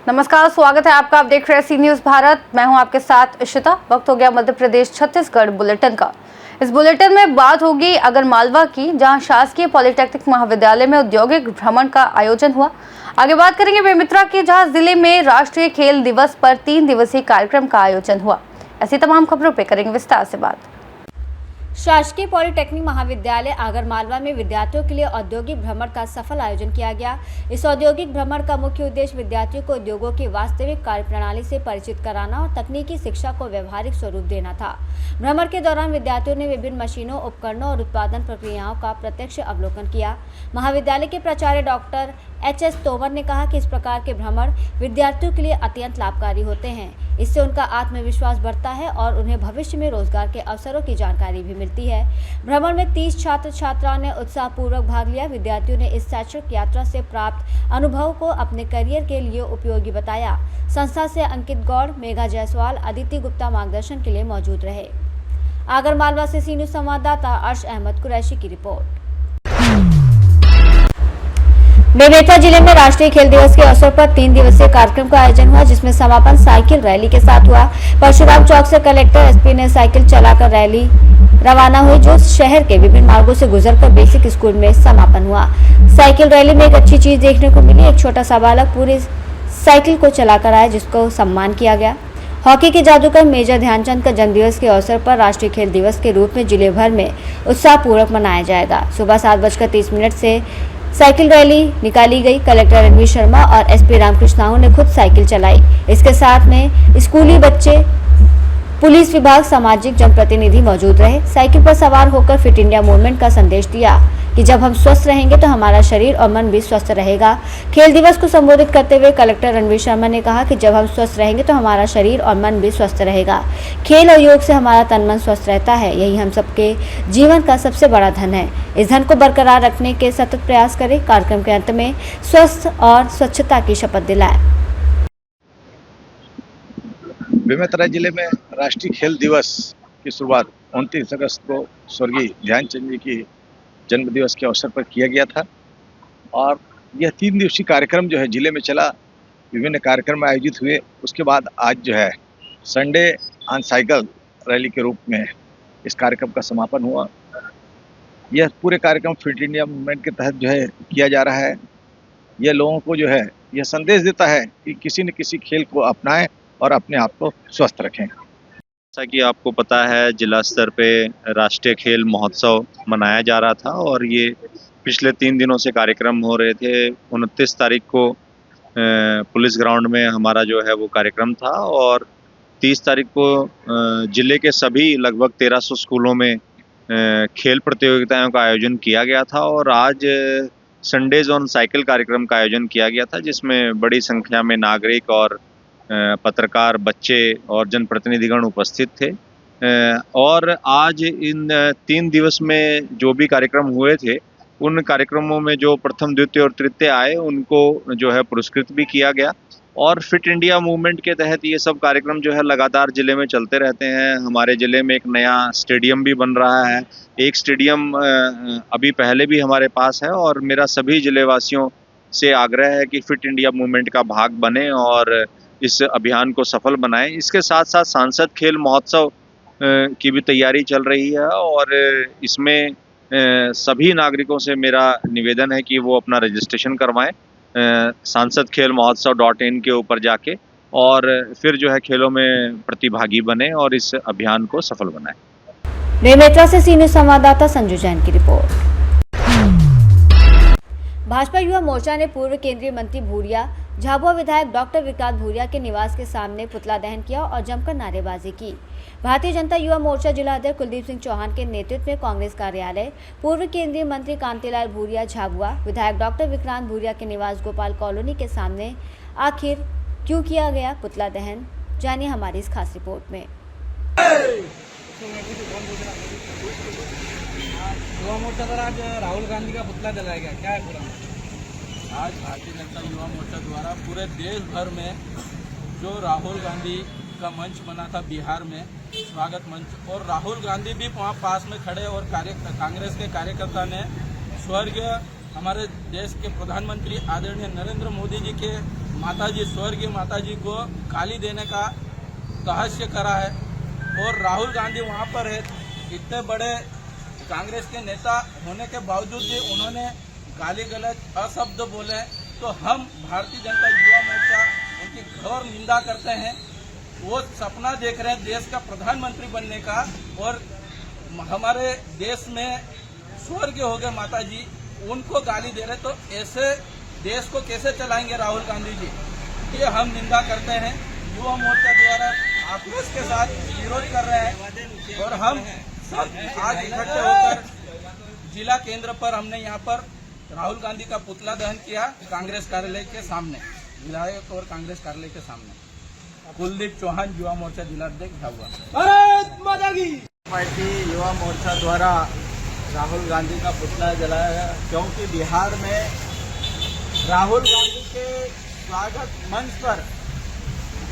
नमस्कार, स्वागत है आपका। आप देख रहे हैं सी न्यूज भारत। मैं हूं आपके साथ इशिता। वक्त हो गया मध्य प्रदेश छत्तीसगढ़ बुलेटिन का। इस बुलेटिन में बात होगी आगरमालवा की, जहां शासकीय पॉलिटेक्निक महाविद्यालय में औद्योगिक भ्रमण का आयोजन हुआ। आगे बात करेंगे बेमित्रा की, जहां जिले में राष्ट्रीय खेल दिवस पर 3 दिवसीय कार्यक्रम का आयोजन हुआ। ऐसी तमाम खबरों पर करेंगे विस्तार से बात। शासकीय पॉलिटेक्निक महाविद्यालय आगरमालवा में विद्यार्थियों के लिए औद्योगिक भ्रमण का सफल आयोजन किया गया। इस औद्योगिक भ्रमण का मुख्य उद्देश्य विद्यार्थियों को उद्योगों की वास्तविक कार्यप्रणाली से परिचित कराना और तकनीकी शिक्षा को व्यवहारिक स्वरूप देना था। भ्रमण के दौरान विद्यार्थियों ने विभिन्न मशीनों, उपकरणों और उत्पादन प्रक्रियाओं का प्रत्यक्ष अवलोकन किया। महाविद्यालय के प्राचार्य डॉक्टर एच.एस. तोमर ने कहा कि इस प्रकार के भ्रमण विद्यार्थियों के लिए अत्यंत लाभकारी होते हैं। इससे उनका आत्मविश्वास बढ़ता है और उन्हें भविष्य में रोजगार के अवसरों की जानकारी भी मिलती है। भ्रमण में 30 छात्र छात्राओं ने उत्साहपूर्वक भाग लिया। विद्यार्थियों ने इस शैक्षिक यात्रा से प्राप्त अनुभव को अपने करियर के लिए उपयोगी बताया। संस्था से अंकित गौड़, मेघा जायसवाल, अदिति गुप्ता मार्गदर्शन के लिए मौजूद रहे। आगरमालवा से सी न्यूज संवाददाता अर्श अहमद कुरैशी की रिपोर्ट। बेमेतरा जिले में राष्ट्रीय खेल दिवस के अवसर पर 3 दिवसीय कार्यक्रम का आयोजन हुआ, जिसमें समापन साइकिल रैली के साथ हुआ। परशुराम चौक से कलेक्टर एसपी ने साइकिल चलाकर रैली रवाना हुई, जो शहर के विभिन्न मार्गों से गुजरकर बेसिक स्कूल में समापन हुआ। साइकिल रैली में एक अच्छी चीज देखने को मिली। एक छोटा सा बालक पूरी साइकिल को चलाकर आया, जिसको सम्मान किया गया। हॉकी के जादूगर मेजर ध्यानचंद का जन्मदिवस के अवसर पर राष्ट्रीय खेल दिवस के रूप में जिले भर में उत्साहपूर्वक मनाया जाएगा। सुबह 7:30 से साइकिल रैली निकाली गई। कलेक्टर रणवीर शर्मा और एसपी रामकृष्णाऊ ने खुद साइकिल चलाई। इसके साथ में स्कूली बच्चे, पुलिस विभाग, सामाजिक जनप्रतिनिधि मौजूद रहे। साइकिल पर सवार होकर फिट इंडिया मूवमेंट का संदेश दिया कि जब हम स्वस्थ रहेंगे तो हमारा शरीर और मन भी स्वस्थ रहेगा। खेल दिवस को संबोधित करते हुए कलेक्टर रणवीर शर्मा ने कहा कि जब हम स्वस्थ रहेंगे तो हमारा शरीर और मन भी स्वस्थ रहेगा। खेल और योग से हमारा तन मन स्वस्थ रहता है। यही हम सबके जीवन का सबसे बड़ा धन है। इस धन को बरकरार रखने के सतत प्रयास करें। कार्यक्रम के अंत में स्वस्थ और स्वच्छता की शपथ दिलाएं। बेमेतरा जिले में राष्ट्रीय खेल दिवस की शुरुआत 29 अगस्त को स्वर्गीय ध्यानचंद जी की जन्म दिवस के अवसर पर किया गया था और यह 3 दिवसीय कार्यक्रम जो है जिले में चला। विभिन्न कार्यक्रम आयोजित हुए। उसके बाद आज जो है संडे ऑन साइकिल रैली के रूप में इस कार्यक्रम का समापन हुआ। यह पूरे कार्यक्रम फिट इंडिया मूवमेंट के तहत जो है किया जा रहा है। यह लोगों को जो है यह संदेश देता है कि किसी न किसी खेल को अपनाएं और अपने आप को स्वस्थ रखें। जैसा कि आपको पता है, जिला स्तर पे राष्ट्रीय खेल महोत्सव मनाया जा रहा था और ये पिछले 3 दिनों से कार्यक्रम हो रहे थे। 29 तारीख को पुलिस ग्राउंड में हमारा जो है वो कार्यक्रम था और 30 तारीख को जिले के सभी लगभग 1300 स्कूलों में खेल प्रतियोगिताओं का आयोजन किया गया था और आज संडेज ऑन साइकिल कार्यक्रम का आयोजन किया गया था, जिसमें बड़ी संख्या में नागरिक और पत्रकार, बच्चे और जनप्रतिनिधिगण उपस्थित थे। और आज इन 3 दिवस में जो भी कार्यक्रम हुए थे, उन कार्यक्रमों में जो प्रथम, द्वितीय और तृतीय आए, उनको जो है पुरस्कृत भी किया गया। और फिट इंडिया मूवमेंट के तहत ये सब कार्यक्रम जो है लगातार जिले में चलते रहते हैं। हमारे जिले में एक नया स्टेडियम भी बन रहा है। एक स्टेडियम अभी पहले भी हमारे पास है और मेरा सभी जिलेवासियों से आग्रह है कि फिट इंडिया मूवमेंट का भाग बने और इस अभियान को सफल बनाएं। इसके साथ साथ सांसद खेल महोत्सव की भी तैयारी चल रही है और इसमें सभी नागरिकों से मेरा निवेदन है कि वो अपना रजिस्ट्रेशन करवाएं सांसद खेल महोत्सव.in के ऊपर जाके और फिर जो है खेलों में प्रतिभागी बने और इस अभियान को सफल बनाएं। बेमेतरा से सी न्यूज संवाददाता संजू जैन की रिपोर्ट। भाजपा युवा मोर्चा ने पूर्व केंद्रीय मंत्री भूरिया, झाबुआ विधायक डॉक्टर विक्रांत भूरिया के निवास के सामने पुतला दहन किया और जमकर नारेबाजी की। भारतीय जनता युवा मोर्चा जिलाध्यक्ष कुलदीप सिंह चौहान के नेतृत्व में कांग्रेस कार्यालय, पूर्व केंद्रीय मंत्री कांतिलाल भूरिया झाबुआ, विधायक डॉक्टर विक्रांत भूरिया के निवास गोपाल कॉलोनी के सामने आखिर क्यों किया गया पुतला दहन, जानिए हमारी इस खास रिपोर्ट में। युवा मोर्चा द्वारा आज राहुल गांधी का पुतला जलाया गया, क्या है पूरा? आज भारतीय जनता युवा मोर्चा द्वारा पूरे देश भर में जो राहुल गांधी का मंच बना था बिहार में, स्वागत मंच और राहुल गांधी भी वहाँ पास में खड़े और कांग्रेस के कार्यकर्ता ने स्वर्गीय हमारे देश के प्रधानमंत्री आदरणीय नरेंद्र मोदी जी के माताजी स्वर्गीय माताजी को गाली देने का तहस्य करा है। और राहुल गांधी वहाँ पर है, इतने बड़े कांग्रेस के नेता होने के बावजूद भी उन्होंने गाली गलौज अशब्द बोले। तो हम भारतीय जनता युवा मोर्चा उनकी घोर निंदा करते हैं। वो सपना देख रहे हैं देश का प्रधानमंत्री बनने का और हमारे देश में स्वर्गीय हो गए माता जी, उनको गाली दे रहे। तो ऐसे देश को कैसे चलाएंगे राहुल गांधी जी? ये हम निंदा करते हैं। युवा मोर्चा द्वारा आक्रोश के साथ विरोध कर रहे हैं और हम सब आज इकट्ठे होकर जिला केंद्र पर हमने यहाँ पर राहुल गांधी का पुतला दहन किया कांग्रेस कार्यालय के सामने, विधायक और कांग्रेस कार्यालय के सामने। कुलदीप चौहान, युवा मोर्चा जिलाध्यक्ष झाबुआ। भारत माता की पार्टी युवा मोर्चा द्वारा राहुल गांधी का पुतला जलाया गया क्योंकि बिहार में राहुल गांधी के स्वागत मंच पर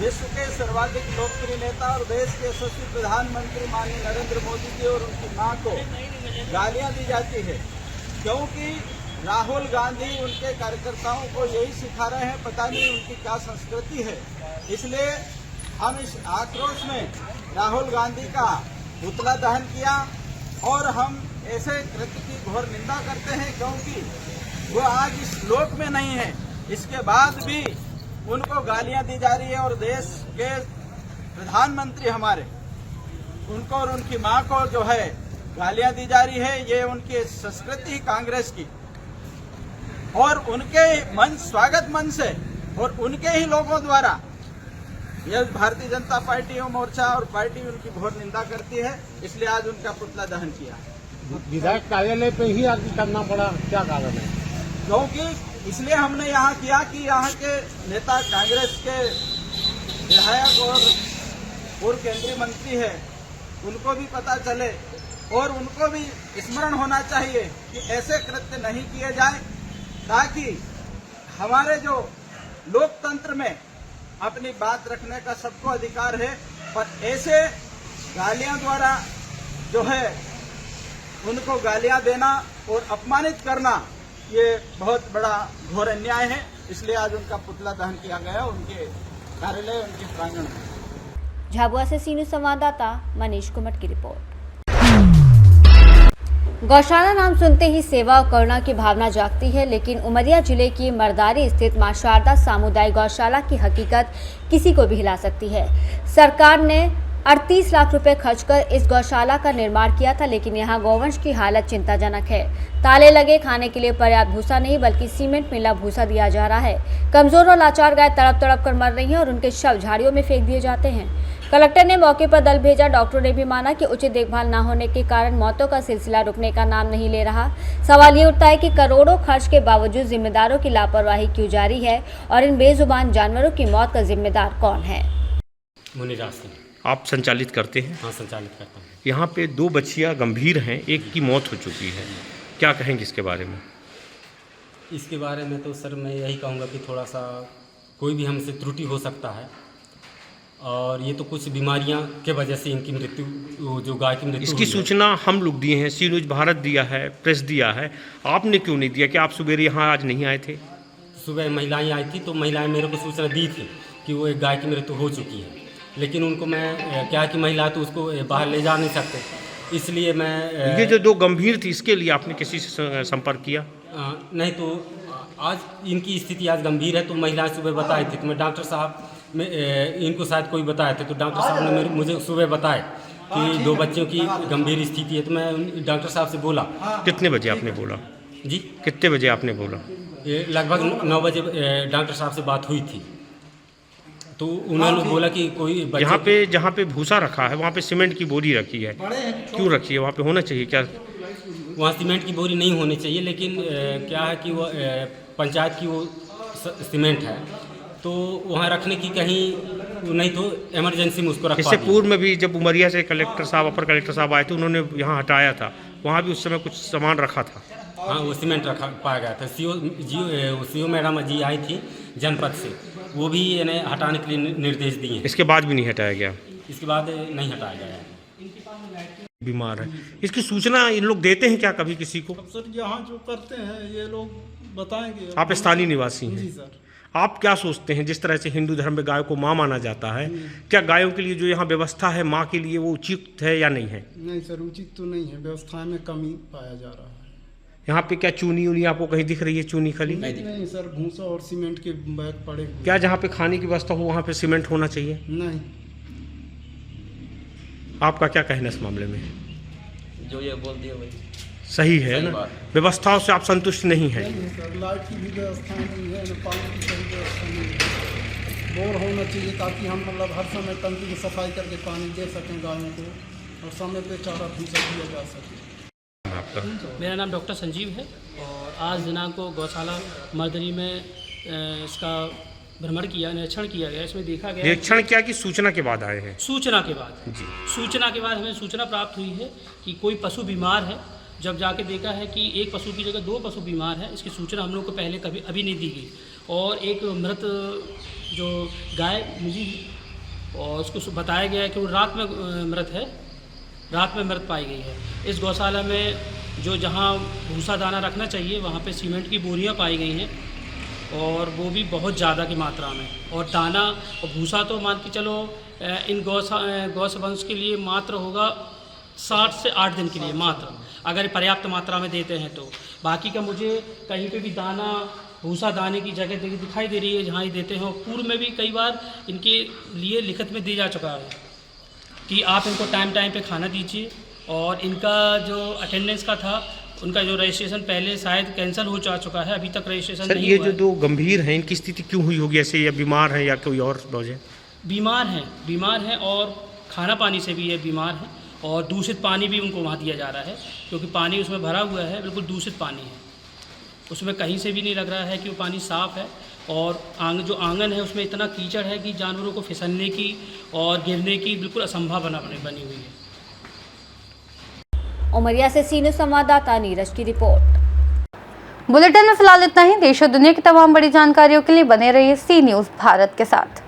विश्व के सर्वाधिक लोकप्रिय नेता और देश के यशस्वी प्रधानमंत्री माननीय नरेंद्र मोदी जी और उनकी मां को गालियां दी जाती है। क्योंकि राहुल गांधी उनके कार्यकर्ताओं को यही सिखा रहे हैं, पता नहीं उनकी क्या संस्कृति है। इसलिए हम इस आक्रोश में राहुल गांधी का पुतला दहन किया और हम ऐसे कृत्य की घोर निंदा करते हैं क्योंकि वो आज इस लोक में नहीं है, इसके बाद भी उनको गालियां दी जा रही है और देश के प्रधानमंत्री हमारे उनको और उनकी मां को जो है गालियां दी जा रही है। ये उनकी संस्कृति कांग्रेस की और उनके मंच स्वागत मंच से और उनके ही लोगों द्वारा यह भारतीय जनता पार्टी और मोर्चा और पार्टी उनकी घोर निंदा करती है। इसलिए आज उनका पुतला दहन किया। विधायक कार्यालय पे ही आगे करना पड़ा, क्या कारण है? क्योंकि इसलिए हमने यहाँ किया कि यहाँ के नेता कांग्रेस के विधायक और पूर्व केंद्रीय मंत्री है, उनको भी पता चले और उनको भी स्मरण होना चाहिए कि ऐसे कृत्य नहीं किए जाए, ताकि हमारे जो लोकतंत्र में अपनी बात रखने का सबको अधिकार है, पर ऐसे गालियां द्वारा जो है उनको गालियां देना और अपमानित करना ये बहुत बड़ा घोर अन्याय है। इसलिए आज उनका पुतला दहन किया गया उनके कार्यालय, उनके प्रांगण में। झाबुआ से सी न्यूज़ संवाददाता मनीष कुमार की रिपोर्ट। गौशाला नाम सुनते ही सेवा और करुणा की भावना जागती है, लेकिन उमरिया जिले की मर्दारी स्थित मां शारदा सामुदायिक गौशाला की हकीकत किसी को भी हिला सकती है। सरकार ने 38 लाख रुपए खर्च कर इस गौशाला का निर्माण किया था, लेकिन यहाँ गौवंश की हालत चिंताजनक है। ताले लगे, खाने के लिए पर्याप्त भूसा नहीं बल्कि सीमेंट मिला भूसा दिया जा रहा है। कमजोर और लाचार गाय तड़प तड़प कर मर रही हैं और उनके शव झाड़ियों में फेंक दिए जाते हैं। कलेक्टर ने मौके पर दल भेजा। डॉक्टरों ने भी माना कि उचित देखभाल न होने के कारण मौतों का सिलसिला रुकने का नाम नहीं ले रहा। सवाल ये उठता है कि करोड़ों खर्च के बावजूद जिम्मेदारों की लापरवाही क्यों जारी है और इन बेजुबान जानवरों की मौत का जिम्मेदार कौन है। मुनिराज सिंह। आप संचालित करते हैं? हाँ, संचालित करता हूँ। यहाँ पे 2 बच्चियाँ गंभीर हैं, एक की मौत हो चुकी है, क्या कहेंगे इसके बारे में? इसके बारे में तो सर मैं यही कहूँगा कि थोड़ा सा कोई भी हमसे त्रुटि हो सकता है और ये तो कुछ बीमारियां के वजह से इनकी मृत्यु, जो गाय की मृत्यु इसकी सूचना हम लोग दिए हैं, सी न्यूज़ भारत दिया है, प्रेस दिया है, आपने क्यों नहीं दिया? कि आप सुबह यहाँ आज नहीं आए थे? सुबह महिलाएं आई थी तो महिलाएं मेरे को सूचना दी थी कि वो एक गाय की मृत्यु हो चुकी है, लेकिन उनको मैं क्या कि महिला तो उसको बाहर ले जा नहीं सकते, इसलिए मैं ये जो 2 गंभीर थी इसके लिए आपने किसी से संपर्क किया? नहीं, तो आज इनकी स्थिति आज गंभीर है तो महिलाएं सुबह बताई थी, तो मैं डॉक्टर साहब में इनको शायद कोई बताए थे, तो डॉक्टर साहब ने मुझे सुबह बताए कि 2 बच्चों की गंभीर स्थिति है, तो मैं डॉक्टर साहब से बोला। कितने बजे आपने बोला जी? कितने बजे आपने बोला? लगभग 9 बजे डॉक्टर साहब से बात हुई थी, तो उन्होंने बोला कि कोई यहाँ पे जहाँ पे भूसा रखा है वहाँ पे सीमेंट की बोरी रखी है, क्यों रखी है? वहाँ पे होना चाहिए क्या? वहाँ सीमेंट की बोरी नहीं होनी चाहिए, लेकिन क्या है कि वो पंचायत की वो सीमेंट है, तो वहाँ रखने की कहीं नहीं, तो इमरजेंसी में उसको रखवा इससे दिया। पूर्व में भी जब उमरिया से कलेक्टर साहब, अपर कलेक्टर साहब आए थे, उन्होंने यहाँ हटाया था, वहाँ भी उस समय कुछ सामान रखा था। हाँ, वो सीमेंट रखा पाया गया था। सीओ मैडम जी आई थी जनपद से, वो भी इन्हें हटाने के लिए निर्देश दिए। इसके बाद भी नहीं हटाया गया? इसके बाद नहीं हटाया गया है। बीमार है, इसकी सूचना इन लोग देते हैं क्या कभी किसी को? सर यहाँ जो करते हैं ये लोग बताएंगे। आप स्थानीय निवासी जी हैं, सर। आप क्या सोचते हैं, जिस तरह से हिंदू धर्म में गाय को माँ माना जाता है, क्या गायों के लिए जो यहाँ व्यवस्था है माँ के लिए वो उचित है या नहीं है? नहीं सर, उचित तो नहीं है, व्यवस्था में कमी पाया जा रहा है। यहाँ पे क्या चूनी उनी आपको कहीं दिख रही है? चूनी खली नहीं सर, भूसा और सीमेंट के बैग पड़े हुए। क्या जहाँ पे खाने की व्यवस्था हो वहाँ पे सीमेंट होना चाहिए? नहीं। आपका क्या कहना है इस मामले में? जो ये बोल दिया वही सही है सही ना? बात। व्यवस्थाओं से आप संतुष्ट नहीं हैं? नहीं सर, लाइट की भी व्यवस्था नहीं है, न पानी की सही व्यवस्था नहीं है। बोर होना चाहिए ताकि हम मतलब हर समय टंकी की सफाई करके पानी दे सकें गायों को और समय पे चारा भूसा दिया जा सके। आपका मेरा नाम डॉक्टर संजीव है और आज दिनांक को गौशाला मर्दरी में इसका भ्रमण किया, निरीक्षण किया गया। इसमें देखा गया निरीक्षण क्या की सूचना के बाद आए हैं? सूचना के बाद जी। सूचना के बाद हमें सूचना प्राप्त हुई है कि कोई पशु बीमार है। जब जाके देखा है कि एक पशु की जगह 2 पशु बीमार है, इसकी सूचना हम लोग को पहले कभी अभी नहीं दी गई। और एक मृत जो गाय मिली और उसको बताया गया है कि वो रात में मृत है, रात में मृत पाई गई है। इस गौशाला में जो जहाँ भूसा दाना रखना चाहिए वहाँ पे सीमेंट की बोरियाँ पाई गई हैं और वो भी बहुत ज़्यादा की मात्रा में। और दाना और भूसा तो मान के चलो इन गौवंश के लिए मात्र होगा 7 से 8 दिन के लिए मात्र, अगर पर्याप्त मात्रा में देते हैं तो। बाकी का मुझे कहीं पे भी दाना भूसा दाने की जगह दिखाई दे रही है जहाँ ही देते हैं। और पूर्व में भी कई बार इनके लिए लिखित में दी जा चुका है कि आप इनको टाइम टाइम पे खाना दीजिए। और इनका जो अटेंडेंस का था, उनका जो रजिस्ट्रेशन पहले शायद कैंसिल हो जा चुका है, अभी तक रजिस्ट्रेशन सर नहीं ये हुआ जो है। 2 गंभीर हैं इनकी स्थिति क्यों हुई होगी ऐसे, या बीमार हैं या कोई और वजह? बीमार हैं और खाना पानी से भी ये बीमार हैं और दूषित पानी भी उनको वहाँ दिया जा रहा है, क्योंकि पानी उसमें भरा हुआ है, बिल्कुल दूषित पानी है। उसमें कहीं से भी नहीं लग रहा है कि वो पानी साफ़ है। और जो आंगन है उसमें इतना कीचड़ है कि जानवरों को फिसलने की और गिरने की बिल्कुल असंभावना बनी हुई है। उमरिया से सी न्यूज़ संवाददाता नीरज की रिपोर्ट। बुलेटिन में फिलहाल इतना ही। देश और दुनिया की तमाम बड़ी जानकारियों के लिए बने रहिए सी न्यूज़ भारत के साथ।